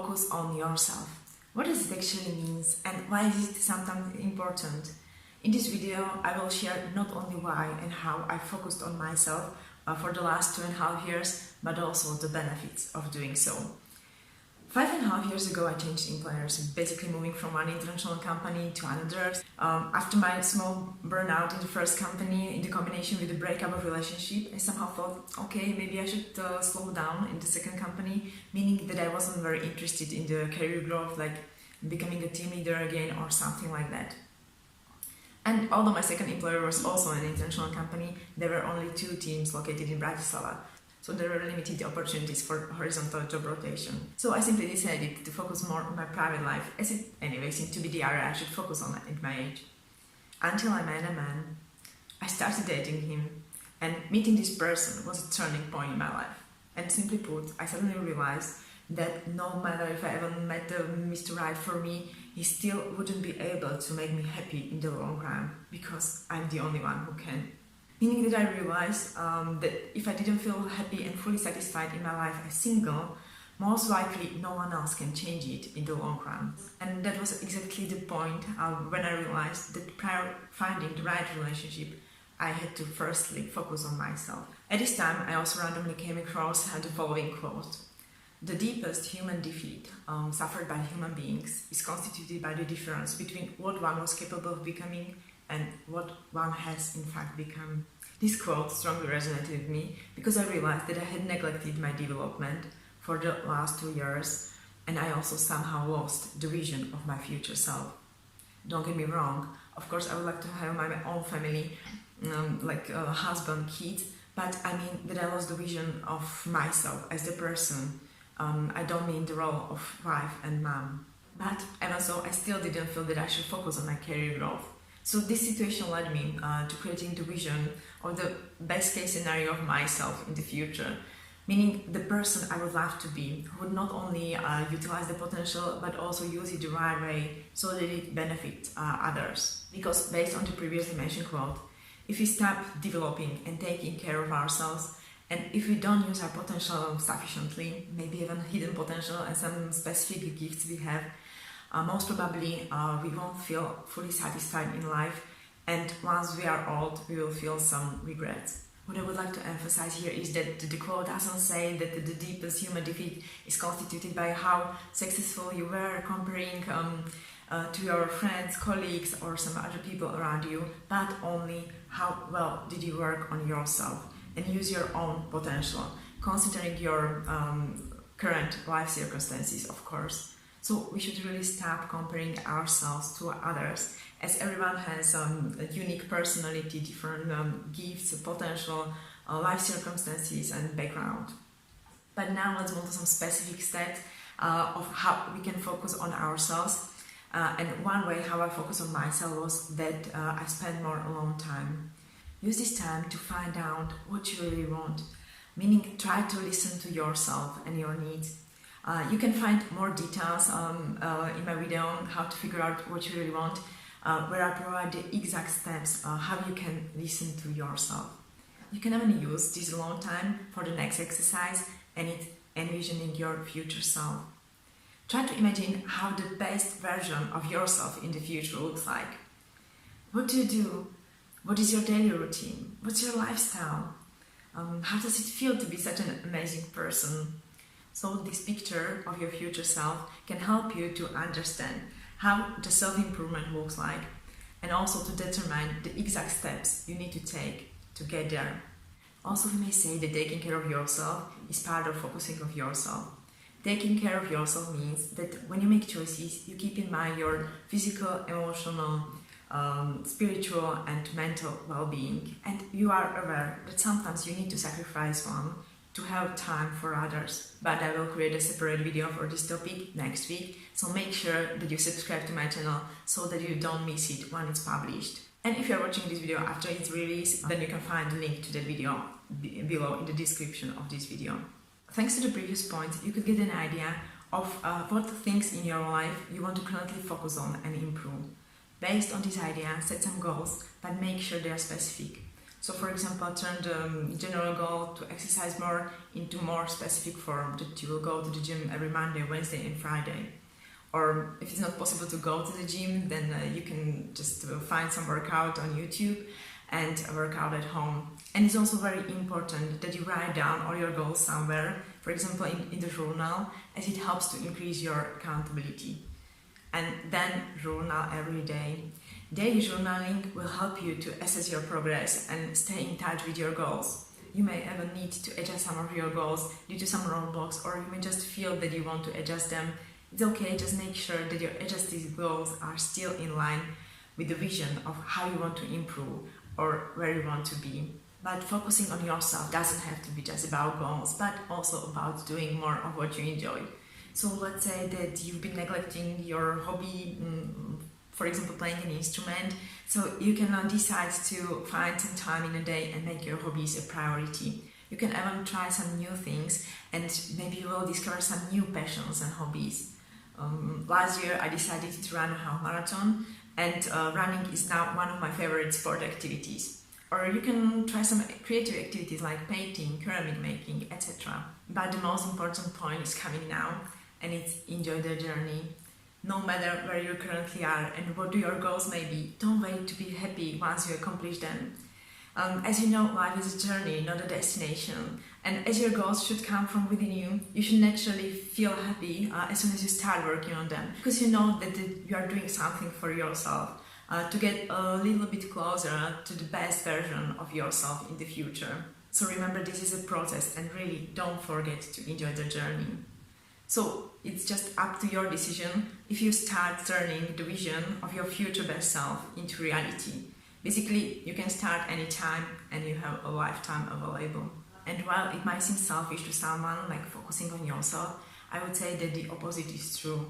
focus on yourself. What does it actually mean and why is it sometimes important? In this video, I will share not only why and how I focused on myself for the last 2.5 years, but also the benefits of doing so. 5.5 years ago, I changed employers, basically moving from one international company to another. After my small burnout in the first company, in the combination with the breakup of relationship, I somehow thought, okay, maybe I should slow down in the second company, meaning that I wasn't very interested in the career growth, like becoming a team leader again or something like that. And although my second employer was also an international company, there were only 2 teams located in Bratislava. So there were limited opportunities for horizontal job rotation. So I simply decided to focus more on my private life, as it anyway seemed to be the area I should focus on at my age. Until I met a man, I started dating him, and meeting this person was a turning point in my life. And simply put, I suddenly realized that no matter if I ever met Mr. Right for me, he still wouldn't be able to make me happy in the long run, because I'm the only one who can. Meaning that I realized that if I didn't feel happy and fully satisfied in my life as single, most likely no one else can change it in the long run. And that was exactly the point when I realized that prior finding the right relationship, I had to firstly focus on myself. At this time, I also randomly came across the following quote. The deepest human defeat suffered by human beings is constituted by the difference between what one was capable of becoming and what one has in fact become. This quote strongly resonated with me because I realized that I had neglected my development for the last 2 years, and I also somehow lost the vision of my future self. Don't get me wrong, of course I would like to have my own family, like a husband, kids, but I mean that I lost the vision of myself as the person. I don't mean the role of wife and mom. But even so, I still didn't feel that I should focus on my career growth. So this situation led me to creating the vision of the best case scenario of myself in the future, meaning the person I would love to be, who would not only utilize the potential but also use it the right way so that it benefits others. Because based on the previously mentioned quote, if we stop developing and taking care of ourselves, and if we don't use our potential sufficiently, maybe even hidden potential and some specific gifts we have, most probably we won't feel fully satisfied in life, and once we are old we will feel some regrets. What I would like to emphasize here is that the quote doesn't say that the deepest human defeat is constituted by how successful you were comparing to your friends, colleagues or some other people around you, but only how well did you work on yourself and use your own potential, considering your current life circumstances, of course. So we should really stop comparing ourselves to others, as everyone has a unique personality, different gifts, potential, life circumstances and background. But now let's move to some specific steps of how we can focus on ourselves. And one way how I focus on myself was that I spend more alone time. Use this time to find out what you really want, meaning try to listen to yourself and your needs. You can find more details in my video on how to figure out what you really want, where I provide the exact steps how you can listen to yourself. You can even use this alone time for the next exercise and it's envisioning your future self. Try to imagine how the best version of yourself in the future looks like. What do you do? What is your daily routine? What's your lifestyle? How does it feel to be such an amazing person? So this picture of your future self can help you to understand how the self-improvement looks like, and also to determine the exact steps you need to take to get there. Also, we may say that taking care of yourself is part of focusing on yourself. Taking care of yourself means that when you make choices, you keep in mind your physical, emotional, spiritual and mental well-being, and you are aware that sometimes you need to sacrifice one to have time for others. But I will create a separate video for this topic next week, so make sure that you subscribe to my channel so that you don't miss it when it's published. And if you are watching this video after its release, then you can find the link to that video below in the description of this video. Thanks to the previous point, you could get an idea of what things in your life you want to currently focus on and improve. Based on this idea, set some goals, but make sure they are specific. So for example, turn the general goal to exercise more into more specific form, that you will go to the gym every Monday, Wednesday and Friday. Or if it's not possible to go to the gym, then you can just find some workout on YouTube and work out at home. And it's also very important that you write down all your goals somewhere, for example in the journal, as it helps to increase your accountability. And then journal every day. Daily journaling will help you to assess your progress and stay in touch with your goals. You may even need to adjust some of your goals due to some roadblocks, or you may just feel that you want to adjust them. It's okay, just make sure that your adjusted goals are still in line with the vision of how you want to improve or where you want to be. But focusing on yourself doesn't have to be just about goals, but also about doing more of what you enjoy. So let's say that you've been neglecting your hobby, for example playing an instrument, so you can now decide to find some time in a day and make your hobbies a priority. You can even try some new things, and maybe you will discover some new passions and hobbies. Last year I decided to run a half marathon, and running is now one of my favorite sport activities. Or you can try some creative activities like painting, ceramic making, etc. But the most important point is coming now, and it's enjoy the journey. No matter where you currently are and what your goals may be, don't wait to be happy once you accomplish them. As you know, life is a journey, not a destination. And as your goals should come from within you, you should naturally feel happy as soon as you start working on them. Because you know that you are doing something for yourself to get a little bit closer to the best version of yourself in the future. So remember, this is a process, and really don't forget to enjoy the journey. So it's just up to your decision if you start turning the vision of your future best self into reality. Basically, you can start anytime and you have a lifetime available. And while it might seem selfish to someone, like focusing on yourself, I would say that the opposite is true.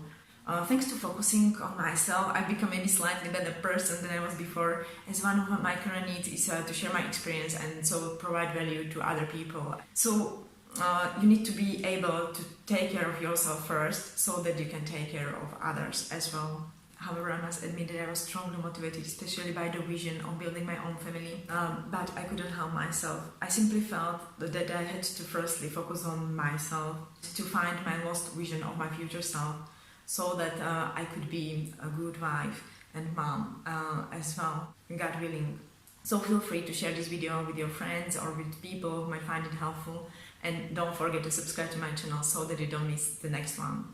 Thanks to focusing on myself, I've become maybe slightly better person than I was before, as one of my current needs is to share my experience and so provide value to other people. So you need to be able to take care of yourself first so that you can take care of others as well. However, I must admit that I was strongly motivated, especially by the vision of building my own family, but I couldn't help myself. I simply felt that I had to firstly focus on myself to find my lost vision of my future self, so that I could be a good wife and mom as well, God willing. So feel free to share this video with your friends or with people who might find it helpful, and don't forget to subscribe to my channel so that you don't miss the next one.